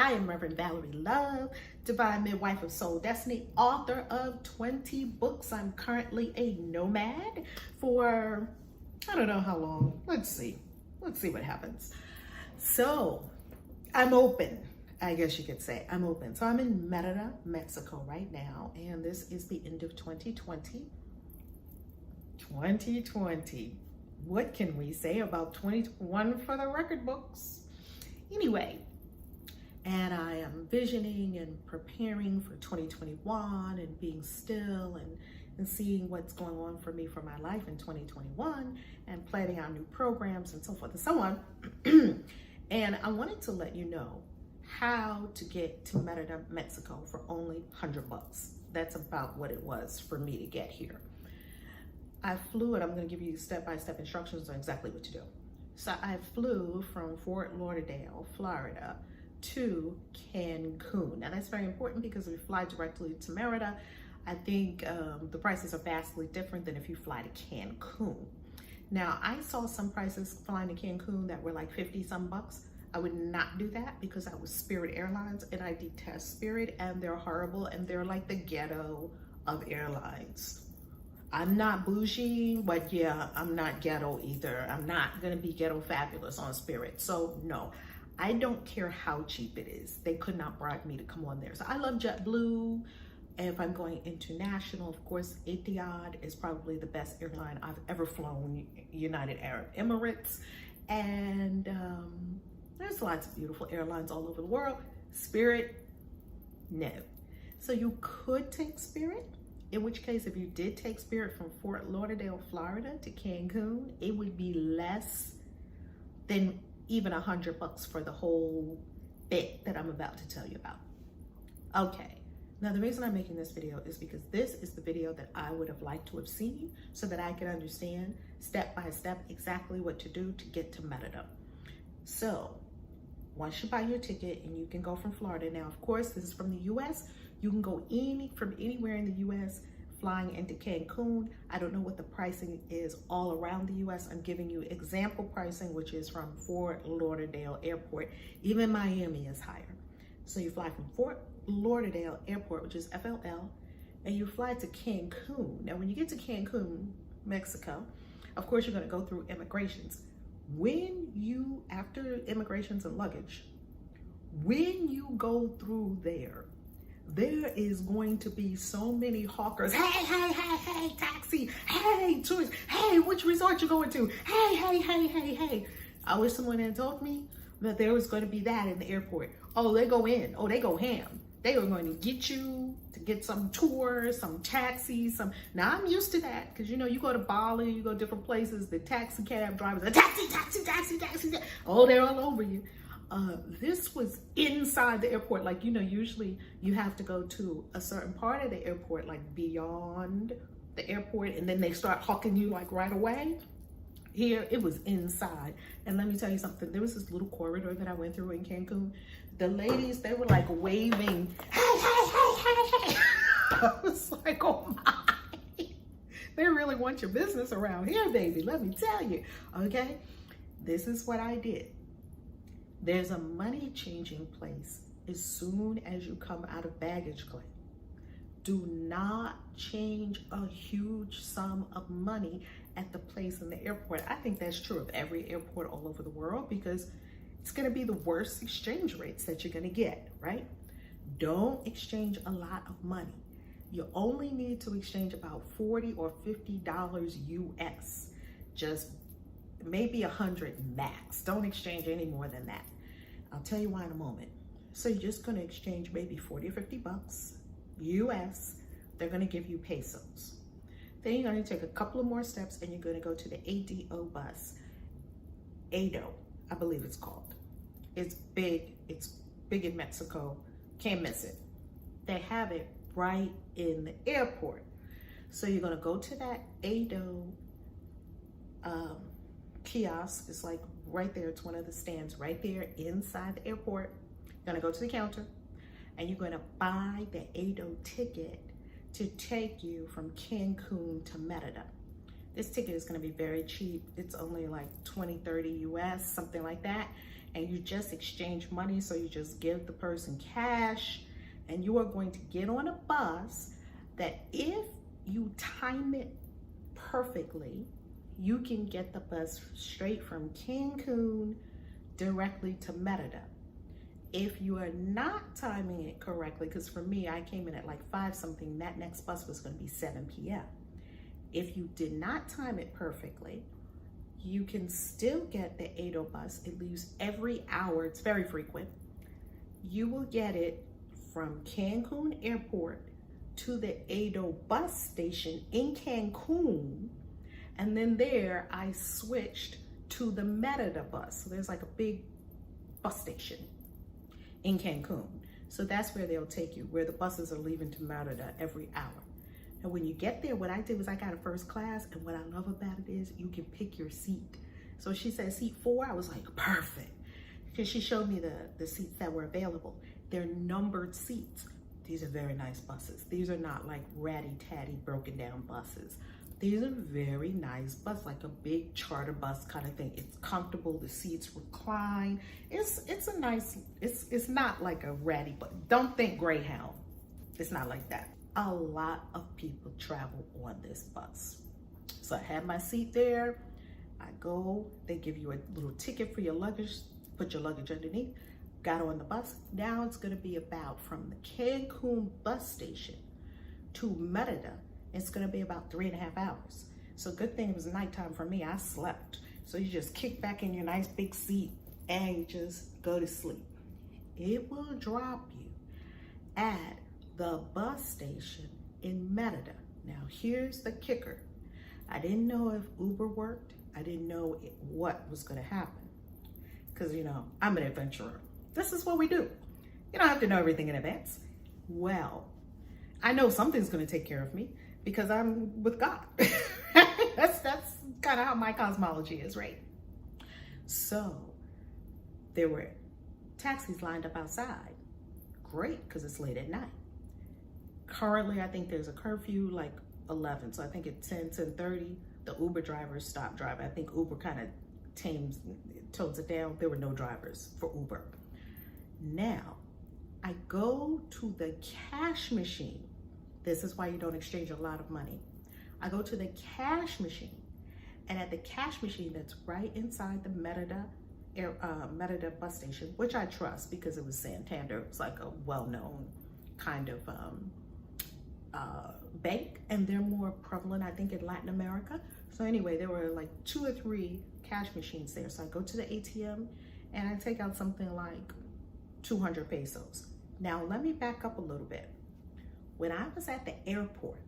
I am Reverend Valerie Love, Divine Midwife of Soul Destiny, author of 20 books. I'm currently a nomad for, I don't know how long. Let's see what happens. So I'm open, I guess you could say. I'm open. So I'm in Merida, Mexico right now, and this is the end of 2020. 2020. What can we say about 2021 for the record books? Anyway, and I am visioning and preparing for 2021 and being still and seeing what's going on for me for my life in 2021 and planning out new programs and so forth and so on. And I wanted to let you know how to get to Merida, Mexico for only $100. That's about what it was for me to get here. I flew, and I'm going to give you step-by-step instructions on exactly what to do. So I flew from Fort Lauderdale, Florida to Cancun. Now that's very important because if you fly directly to Merida, I think the prices are vastly different than if you fly to Cancun. Now I saw some prices flying to Cancun that were like 50 some bucks. I would not do that because I was Spirit Airlines and I detest Spirit and they're horrible and they're like the ghetto of airlines. I'm not bougie, but yeah, I'm not ghetto either. I'm not gonna be ghetto fabulous on Spirit. So no, I don't care how cheap it is. They could not bribe me to come on there. So I love JetBlue. And if I'm going international, of course, Etihad is probably the best airline I've ever flown, United Arab Emirates. And there's lots of beautiful airlines all over the world. Spirit, no. So you could take Spirit. In which case, if you did take Spirit from Fort Lauderdale, Florida to Cancun, it would be less than even $100 for the whole bit that I'm about to tell you about. Okay, now the reason I'm making this video is because this is the video that I would have liked to have seen so that I could understand step by step exactly what to do to get to Merida. So once you buy your ticket and you can go from Florida, now of course this is from the US, you can go from anywhere in the US flying into Cancun. I don't know what the pricing is all around the US. I'm giving you example pricing, which is from Fort Lauderdale Airport. Even Miami is higher. So you fly from Fort Lauderdale Airport, which is FLL, and you fly to Cancun. Now, when you get to Cancun, Mexico, of course, you're gonna go through immigrations. After immigrations and luggage, when you go through there is going to be so many hawkers. Hey, taxi. Hey, tourist. Hey, which resort you going to? Hey. I wish someone had told me that there was going to be that in the airport. Oh, they go in. Oh, they go ham. They are going to get you to get some tours, some taxis, Now, I'm used to that because, you know, you go to Bali, you go to different places, the taxi cab drivers are taxi. Oh, they're all over you. This was inside the airport. Like, you know, usually you have to go to a certain part of the airport, like beyond the airport, and then they start hawking you like right away. Here, it was inside. And let me tell you something. There was this little corridor that I went through in Cancun. The ladies, they were like waving. Hey. I was like, oh my. They really want your business around here, baby. Let me tell you. Okay? This is what I did. There's a money changing place as soon as you come out of baggage claim. Do not change a huge sum of money at the place in the airport. I think that's true of every airport all over the world because it's gonna be the worst exchange rates that you're gonna get, right? Don't exchange a lot of money. You only need to exchange about $40 or $50 US. Just maybe 100 max. Don't exchange any more than that. I'll tell you why in a moment. So you're just gonna exchange maybe 40 or 50 bucks US. They're gonna give you pesos. Then you're gonna take a couple of more steps and you're gonna go to the ADO bus. ADO, I believe it's called. It's big in Mexico, can't miss it. They have it right in the airport. So you're gonna go to that ADO kiosk. It's like right there, it's one of the stands right there inside the airport. You're gonna go to the counter and you're gonna buy the ADO ticket to take you from Cancun to Merida. This ticket is gonna be very cheap. It's only like 20, 30 US, something like that. and you just exchange money. So you just give the person cash, and you are going to get on a bus that if you time it perfectly, you can get the bus straight from Cancun directly to Merida. If you are not timing it correctly, because for me, I came in at like 5 something, that next bus was going to be 7 p.m. If you did not time it perfectly, you can still get the Ado bus. It leaves every hour. It's very frequent. You will get it from Cancun Airport to the Ado bus station in Cancun. And then there I switched to the Merida bus. So there's like a big bus station in Cancun. So that's where they'll take you, where the buses are leaving to Merida every hour. And when you get there, what I did was I got a first class, and what I love about it is you can pick your seat. So she said seat 4, I was like, perfect. Because she showed me the seats that were available. They're numbered seats. These are very nice buses. These are not like ratty-tatty broken down buses. These are very nice buses, like a big charter bus kind of thing. It's comfortable, the seats recline. It's a nice, it's not like a ratty, but don't think Greyhound. It's not like that. A lot of people travel on this bus. So I had my seat there. I go, they give you a little ticket for your luggage, put your luggage underneath, got on the bus. Now it's gonna be about from the Cancun bus station to Merida. It's gonna be about 3.5 hours. So good thing it was nighttime for me, I slept. So you just kick back in your nice big seat and you just go to sleep. It will drop you at the bus station in Merida. Now here's the kicker. I didn't know if Uber worked. I didn't know what was gonna happen. Cause you know, I'm an adventurer. This is what we do. You don't have to know everything in advance. Well, I know something's gonna take care of me because I'm with God. That's kind of how my cosmology is, right? So there were taxis lined up outside. Great, because it's late at night. Currently, I think there's a curfew like 11. So I think at 10:30, the Uber drivers stopped driving. I think Uber kind of tones it down. There were no drivers for Uber. Now, I go to the cash machine. This is why you don't exchange a lot of money. I go to the cash machine, and at the cash machine that's right inside the Merida bus station, which I trust because it was Santander. It was like a well-known kind of bank, and they're more prevalent, I think, in Latin America. So anyway, there were like 2 or 3 cash machines there. So I go to the ATM and I take out something like 200 pesos. Now let me back up a little bit. When I was at the airport,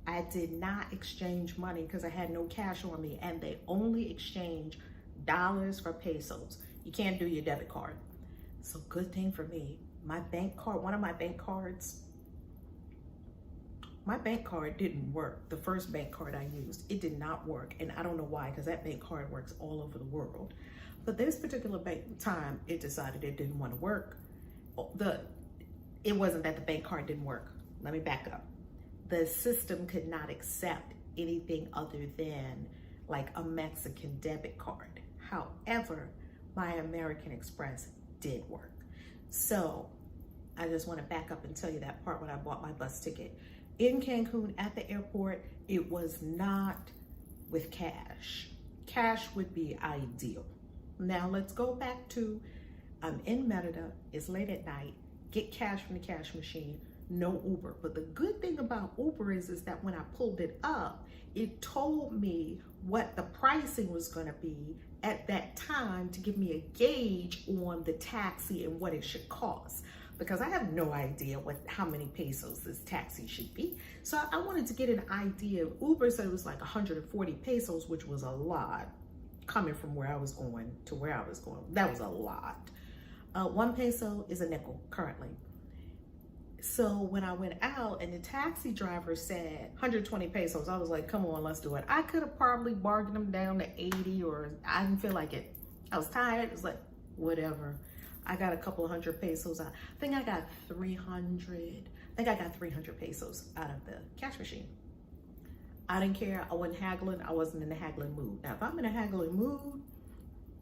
I did not exchange money because I had no cash on me, and they only exchange dollars for pesos. You can't do your debit card. So good thing for me, my bank card, one of my bank cards, my bank card didn't work. The first bank card I used, it did not work. And I don't know why, because that bank card works all over the world. But this particular time, it decided it didn't want to work. It wasn't that the bank card didn't work. Let me back up. The system could not accept anything other than like a Mexican debit card. However, my American Express did work. So I just want to back up and tell you that part when I bought my bus ticket. In Cancun at the airport, it was not with cash. Cash would be ideal. Now let's go back to, I'm in Merida, it's late at night, get cash from the cash machine, no Uber. But the good thing about Uber is that when I pulled it up, it told me what the pricing was gonna be at that time to give me a gauge on the taxi and what it should cost. Because I have no idea how many pesos this taxi should be. So I wanted to get an idea. Uber said it was like 140 pesos, which was a lot. Coming from where I was going to where I was going, that was a lot. 1 peso is a nickel currently. So when I went out and the taxi driver said 120 pesos, I was like, come on, let's do it. I could have probably bargained them down to 80, or I didn't feel like it. I was tired. It was like, whatever. I got a couple of 100 pesos out. I think I got 300 pesos out of the cash machine. I didn't care. I wasn't haggling. I wasn't in a haggling mood. Now, if I'm in a haggling mood,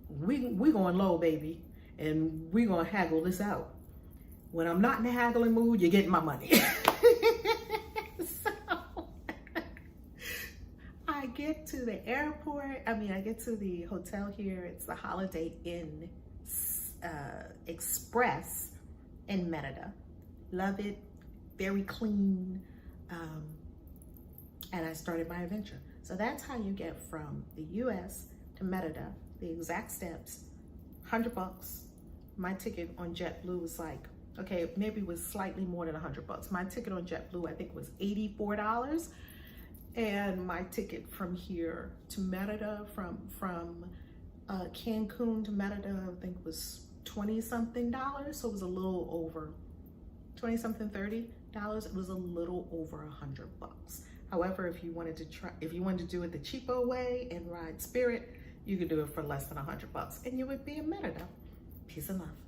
we going low, baby, and we gonna haggle this out. When I'm not in the haggling mood, you're getting my money. So I get to the airport. I get to the hotel here. It's the Holiday Inn Express in Merida. Love it. Very clean. And I started my adventure. So that's how you get from the US to Merida, the exact steps, $100. My ticket on JetBlue was like, okay, maybe it was slightly more than $100. My ticket on JetBlue, I think, was $84. And my ticket from here to Merida, from Cancun to Merida, I think was $20-something. So it was a little over 20-something, $30. It was a little over $100. However, if you wanted to do it the cheaper way and ride Spirit, you could do it for less than $100, and you would be in Merida. Peace and love.